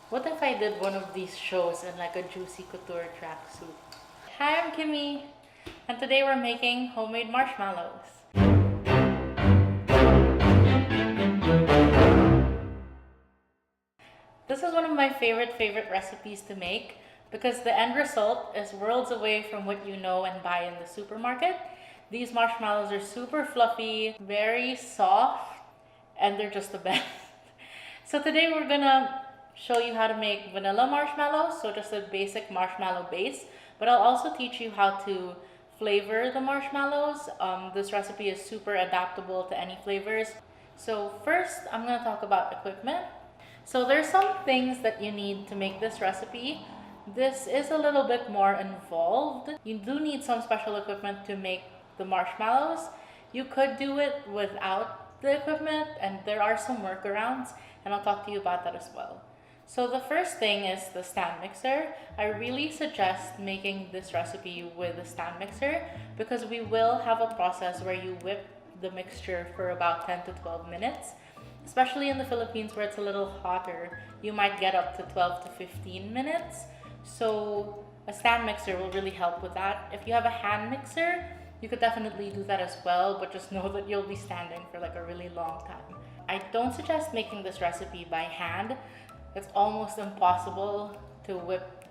What if I did one of these shows in like a juicy couture tracksuit? Hi, I'm Kimmie, and today we're making homemade marshmallows. This is one of my favorite recipes to make because the end result is worlds away from what you know and buy in the supermarket. These marshmallows are super fluffy, very soft, and they're just the best. So today we're gonna show you how to make vanilla marshmallows, so just a basic marshmallow base, but I'll also teach you how to flavor the marshmallows. This recipe is super adaptable to any flavors. So first, I'm gonna talk about equipment. So there's some things that you need to make this recipe. This is a little bit more involved. You do need some special equipment to make the marshmallows. You could do it without the equipment, and there are some workarounds, and I'll talk to you about that as well. So the first thing is the stand mixer. I really suggest making this recipe with a stand mixer because we will have a process where you whip the mixture for about 10 to 12 minutes. Especially in the Philippines where it's a little hotter, you might get up to 12 to 15 minutes. So a stand mixer will really help with that. If you have a hand mixer, you could definitely do that as well, but just know that you'll be standing for like a really long time. I don't suggest making this recipe by hand. It's almost impossible to whip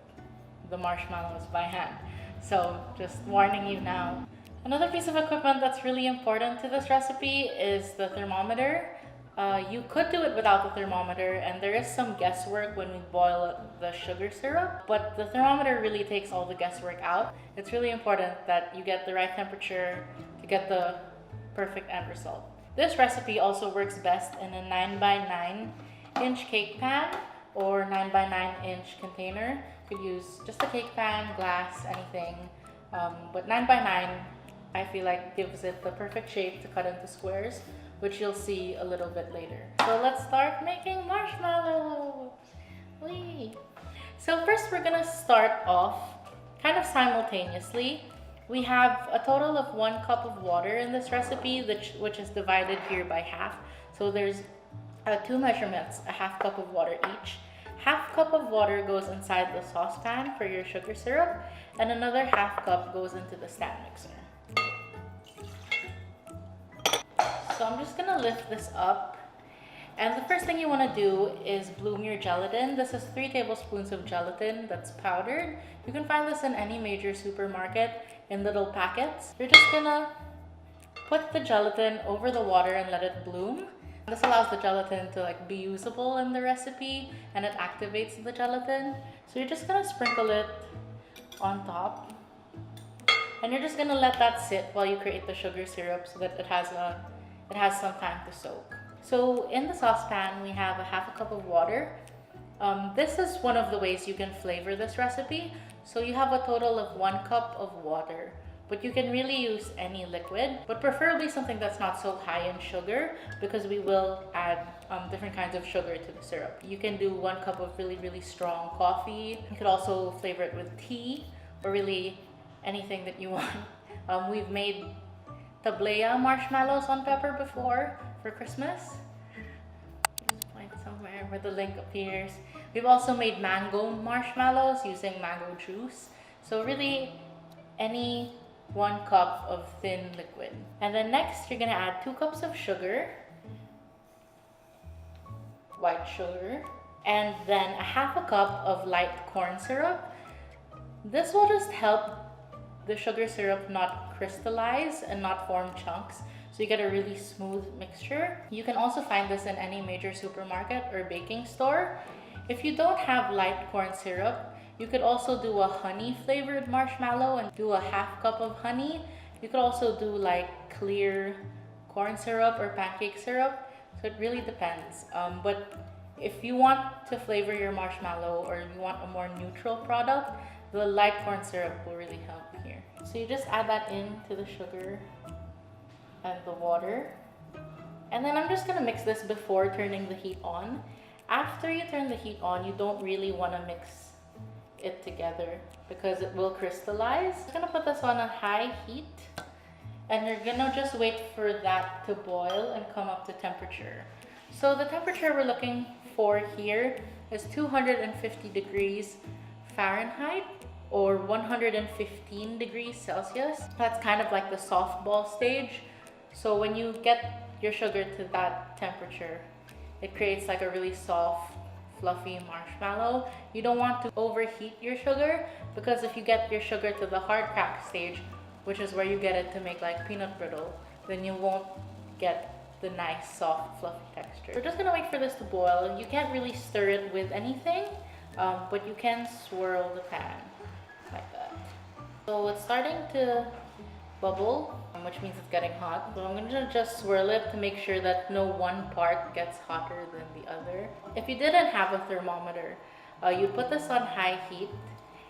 the marshmallows by hand. So just warning you now. Another piece of equipment that's really important to this recipe is the thermometer. You could do it without the thermometer, and there is some guesswork when we boil the sugar syrup, but the thermometer really takes all the guesswork out. It's really important that you get the right temperature to get the perfect end result. This recipe also works best in a 9 by 9 inch cake pan or 9 by 9 inch container. You could use just a cake pan, glass, anything, but 9 by 9 I feel like gives it the perfect shape to cut into squares, which you'll see a little bit later. So let's start making marshmallows. Whee! So first we're gonna start off kind of simultaneously. We have a total of 1 cup of water in this recipe, which is divided here by half. So there's 2 measurements, a half cup of water each. Half cup of water goes inside the saucepan for your sugar syrup, and another half cup goes into the stand mixer. So I'm just gonna lift this up, and the first thing you wanna do is bloom your gelatin. This is 3 tablespoons of gelatin that's powdered. You can find this in any major supermarket in little packets. You're just gonna put the gelatin over the water and let it bloom. This allows the gelatin to like be usable in the recipe, and it activates the gelatin. So you're just gonna sprinkle it on top, and you're just gonna let that sit while you create the sugar syrup so that it has some time to soak. So in the saucepan, we have a half a cup of water. This is one of the ways you can flavor this recipe. So you have a total of 1 cup of water, but you can really use any liquid, but preferably something that's not so high in sugar because we will add different kinds of sugar to the syrup. You can do 1 cup of really strong coffee. You could also flavor it with tea or really anything that you want. We've made tablea marshmallows on pepper before for Christmas. Just find somewhere where the link appears. We've also made mango marshmallows using mango juice. So really any 1 cup of thin liquid. And then next you're gonna add 2 cups of sugar, white sugar, and then a half a cup of light corn syrup. This will just help the sugar syrup not crystallize and not form chunks, so you get a really smooth mixture. You can also find this in any major supermarket or baking store. If you don't have light corn syrup, you could also do a honey flavored marshmallow and do a half cup of honey. You could also do like clear corn syrup or pancake syrup, so it really depends. But if you want to flavor your marshmallow or you want a more neutral product, the light corn syrup will really help here. So you just add that into the sugar and the water. And then I'm just gonna mix this before turning the heat on. After you turn the heat on, you don't really wanna mix it together because it will crystallize. I'm gonna put this on a high heat, and you're gonna just wait for that to boil and come up to temperature. So the temperature we're looking for here is 250 degrees Fahrenheit or 115 degrees Celsius. That's kind of like the softball stage. So when you get your sugar to that temperature, it creates like a really soft, fluffy marshmallow. You don't want to overheat your sugar, because if you get your sugar to the hard crack stage, which is where you get it to make like peanut brittle, then you won't get the nice, soft, fluffy texture. We're just gonna wait for this to boil. You can't really stir it with anything, but you can swirl the pan like that. So it's starting to bubble, which means it's getting hot. So I'm gonna just swirl it to make sure that no one part gets hotter than the other. If you didn't have a thermometer, you'd put this on high heat,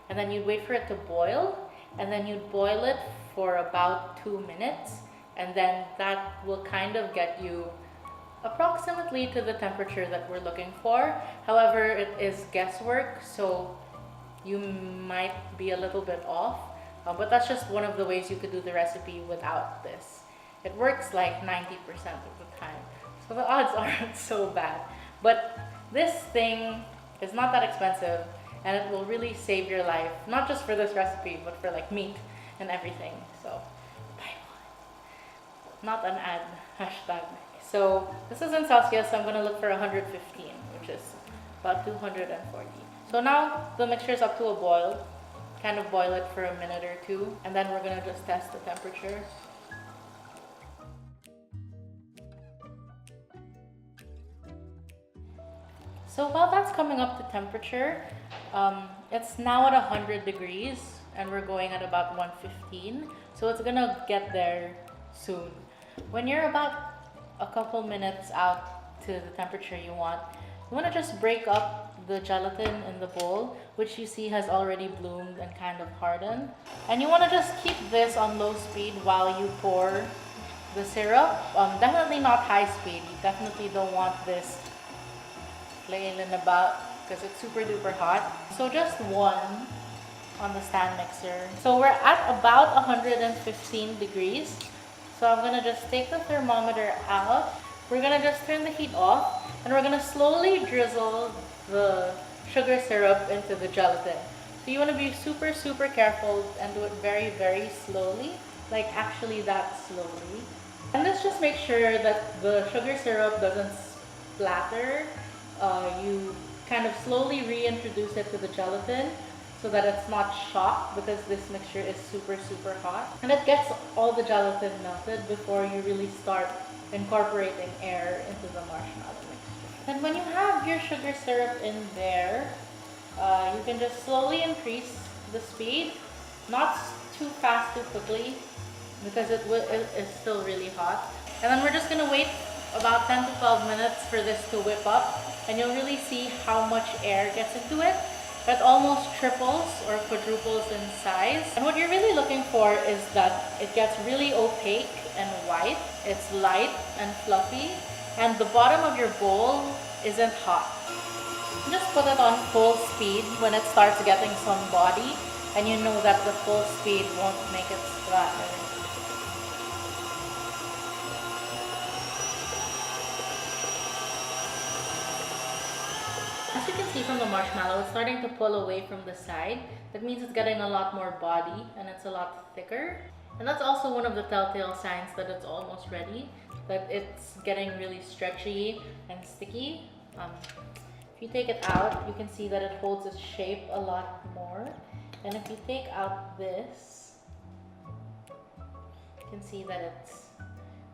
and then you'd wait for it to boil, and then you'd boil it for about 2 minutes, and then that will kind of get you approximately to the temperature that we're looking for. However, it is guesswork, so you might be a little bit off. But that's just one of the ways you could do the recipe without this. It works like 90% of the time, so the odds aren't so bad. But this thing is not that expensive, and it will really save your life, not just for this recipe, but for like meat and everything. So, buy one. Not an ad, hashtag. So this is in Celsius, so I'm gonna look for 115, which is about 240. So now the mixture is up to a boil. Kind of boil it for a minute or two, and then we're gonna just test the temperature. So while that's coming up to temperature, it's now at 100 degrees, and we're going at about 115. So it's gonna get there soon. When you're about a couple minutes out to the temperature you want to just break up the gelatin in the bowl, which you see has already bloomed and kind of hardened. And you want to just keep this on low speed while you pour the syrup. Definitely not high speed. You definitely don't want this flailing about because it's super duper hot. So just one on the stand mixer. So we're at about 115 degrees. So I'm gonna just take the thermometer out. We're gonna just turn the heat off, and we're gonna slowly drizzle the sugar syrup into the gelatin. So you want to be super, super careful and do it very, very slowly, like actually that slowly. And let's just make sure that the sugar syrup doesn't splatter. You kind of slowly reintroduce it to the gelatin so that it's not shocked, because this mixture is super, super hot. And it gets all the gelatin melted before you really start incorporating air into the marshmallow mixture. And when you have your sugar syrup in there, you can just slowly increase the speed, not too fast, too quickly, because it is still really hot. And then we're just gonna wait about 10 to 12 minutes for this to whip up, and you'll really see how much air gets into it. It almost triples or quadruples in size. And what you're really looking for is that it gets really opaque and white. It's light and fluffy, and the bottom of your bowl isn't hot. Just put it on full speed when it starts getting some body, and you know that the full speed won't make it splatter. As you can see from the marshmallow, it's starting to pull away from the side. That means it's getting a lot more body and it's a lot thicker. And that's also one of the telltale signs that it's almost ready, that it's getting really stretchy and sticky. If you take it out, you can see that it holds its shape a lot more. And if you take out this, you can see that it's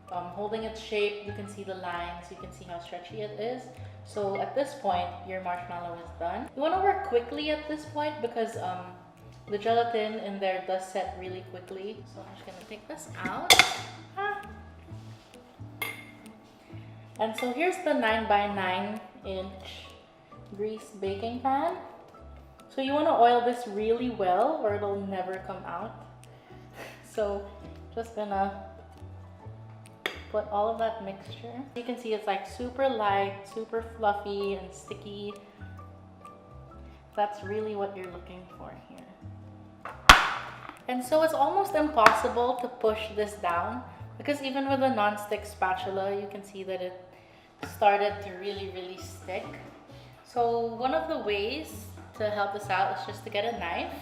holding its shape. You can see the lines, you can see how stretchy it is. So at this point, your marshmallow is done. You want to work quickly at this point because the gelatin in there does set really quickly. So I'm just going to take this out. And so here's the 9x9-inch greased baking pan. So you want to oil this really well or it'll never come out. So just gonna put all of that mixture. You can see it's like super light, super fluffy and sticky. That's really what you're looking for here. And so it's almost impossible to push this down because even with a non-stick spatula, you can see that it started to really, really stick. So one of the ways to help this out is just to get a knife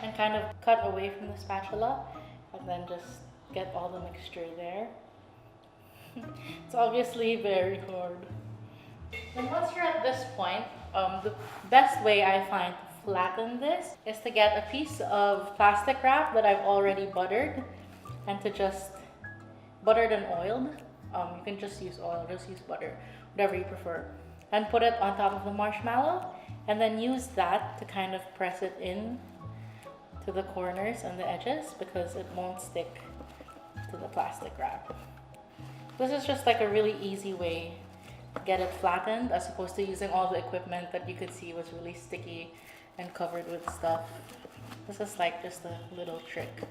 and kind of cut away from the spatula and then just get all the mixture there. It's obviously very hard. And once you're at this point, the best way I find to flatten this is to get a piece of plastic wrap that I've already buttered and to just buttered and oiled. You can just use oil, just use butter, whatever you prefer. And put it on top of the marshmallow and then use that to kind of press it in to the corners and the edges because it won't stick to the plastic wrap. This is just like a really easy way to get it flattened as opposed to using all the equipment that you could see was really sticky and covered with stuff. This is like just a little trick.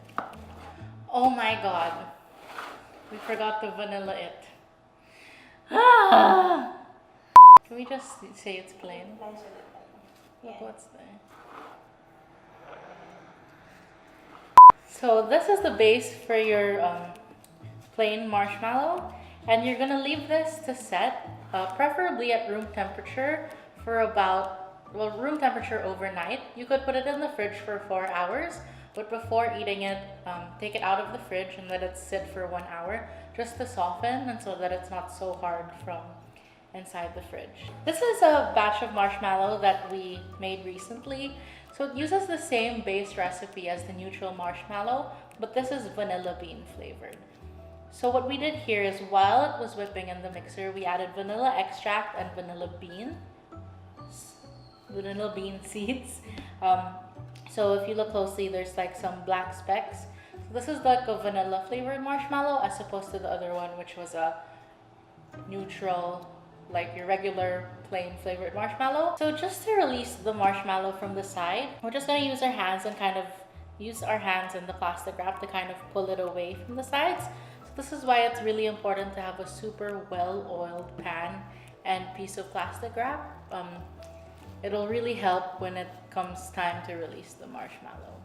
Oh my god, we forgot the vanilla it. Ah! Can we just say it's plain? Look what's there. So this is the base for your plain marshmallow, and you're gonna leave this to set, preferably at room temperature for about, well, room temperature overnight. You could put it in the fridge for 4 hours, but before eating it, take it out of the fridge and let it sit for 1 hour just to soften and so that it's not so hard from inside the fridge. This is a batch of marshmallow that we made recently. So it uses the same base recipe as the neutral marshmallow, but this is vanilla bean flavored. So what we did here is while it was whipping in the mixer, we added vanilla extract and vanilla bean seeds. So if you look closely, there's like some black specks. So this is like a vanilla flavored marshmallow as opposed to the other one, which was a neutral, like your regular plain flavored marshmallow. So just to release the marshmallow from the side, we're just going to use our hands and kind of use our hands in the plastic wrap to kind of pull it away from the sides. So this is why it's really important to have a super well-oiled pan and piece of plastic wrap. It'll really help when it comes time to release the marshmallow.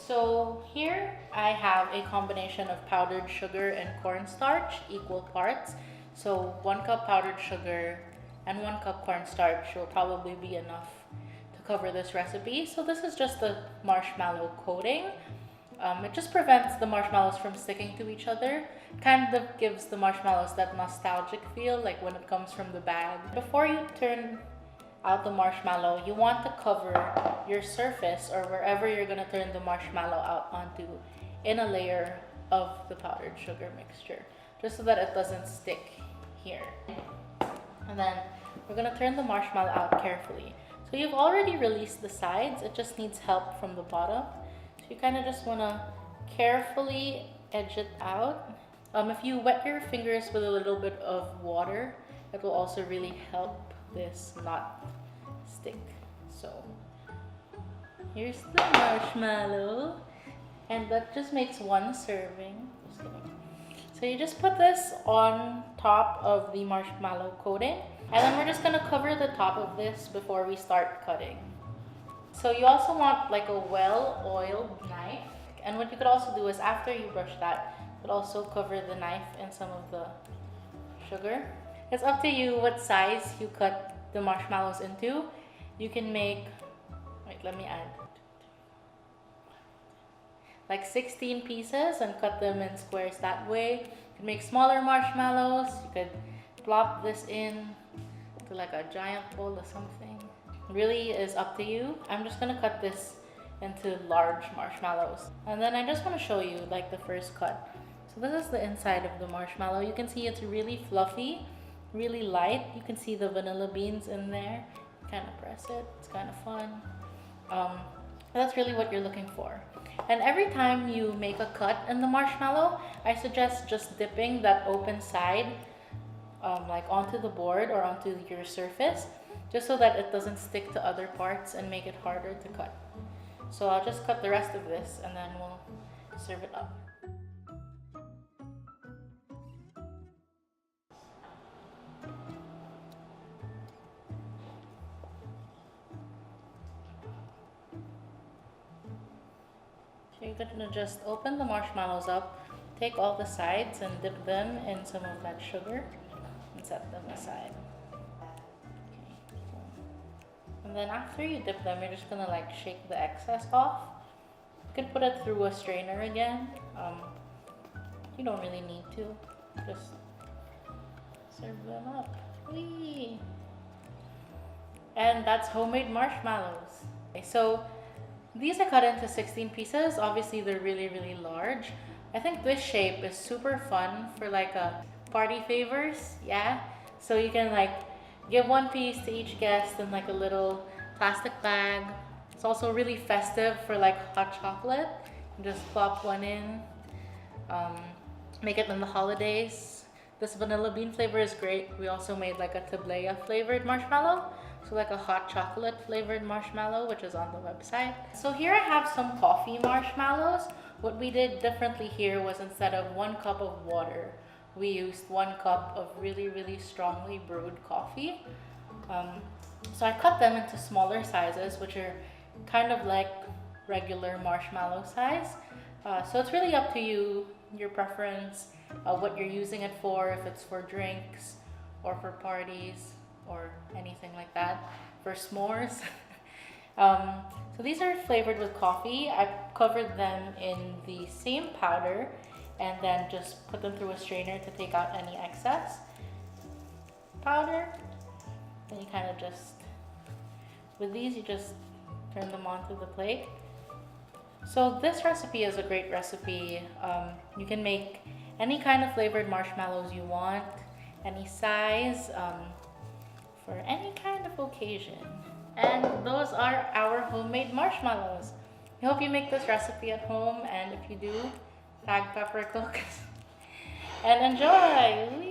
So here I have a combination of powdered sugar and cornstarch, equal parts. So 1 cup powdered sugar and 1 cup cornstarch will probably be enough to cover this recipe. So this is just the marshmallow coating. It just prevents the marshmallows from sticking to each other. Kind of gives the marshmallows that nostalgic feel, like when it comes from the bag. Before you turn out the marshmallow, you want to cover your surface or wherever you're going to turn the marshmallow out onto in a layer of the powdered sugar mixture, just so that it doesn't stick here. And then we're going to turn the marshmallow out carefully. So you've already released the sides, it just needs help from the bottom. So you kind of just want to carefully edge it out. If you wet your fingers with a little bit of water, it will also really help this not stick. So here's the marshmallow, and that just makes 1 serving. Just kidding. So you just put this on top of the marshmallow coating, and then we're just gonna cover the top of this before we start cutting. So you also want like a well-oiled knife, and what you could also do is after you brush that, you could also cover the knife in some of the sugar. It's up to you what size you cut the marshmallows into. You can make, wait, let me add, like 16 pieces and cut them in squares that way. You can make smaller marshmallows. You could plop this in to like a giant bowl or something. It really is up to you. I'm just gonna cut this into large marshmallows. And then I just want to show you like the first cut. So this is the inside of the marshmallow. You can see it's really fluffy, really light. You can see the vanilla beans in there. Kind of press it, it's kind of fun. That's really what you're looking for. And every time you make a cut in the marshmallow, I suggest just dipping that open side like onto the board or onto your surface, just so that it doesn't stick to other parts and make it harder to cut. So I'll just cut the rest of this and then we'll serve it up. So you're going to just open the marshmallows up, take all the sides and dip them in some of that sugar and set them aside. Okay, And then after you dip them, you're just gonna like shake the excess off. You could put it through a strainer again. You don't really need to. Just serve them up. Whee! And that's homemade marshmallows. Okay, so these I cut into 16 pieces. Obviously, they're really, really large. I think this shape is super fun for like a party favors. Yeah. So you can like give one piece to each guest in like a little plastic bag. It's also really festive for like hot chocolate. You just plop one in. Make it in the holidays. This vanilla bean flavor is great. We also made like a tablea flavored marshmallow. So like a hot chocolate flavored marshmallow, which is on the website. So here I have some coffee marshmallows. What we did differently here was instead of 1 cup of water, we used 1 cup of really, really strongly brewed coffee. So I cut them into smaller sizes, which are kind of like regular marshmallow size. So it's really up to you, your preference, what you're using it for, if it's for drinks or for parties or anything like that, for s'mores. So these are flavored with coffee. I covered them in the same powder and then just put them through a strainer to take out any excess powder. Then you kind of just, with these, you just turn them onto the plate. So this recipe is a great recipe. You can make any kind of flavored marshmallows you want, any size, for any kind of occasion. And those are our homemade marshmallows. I hope you make this recipe at home, and if you do, tag Pepper Cooks and enjoy!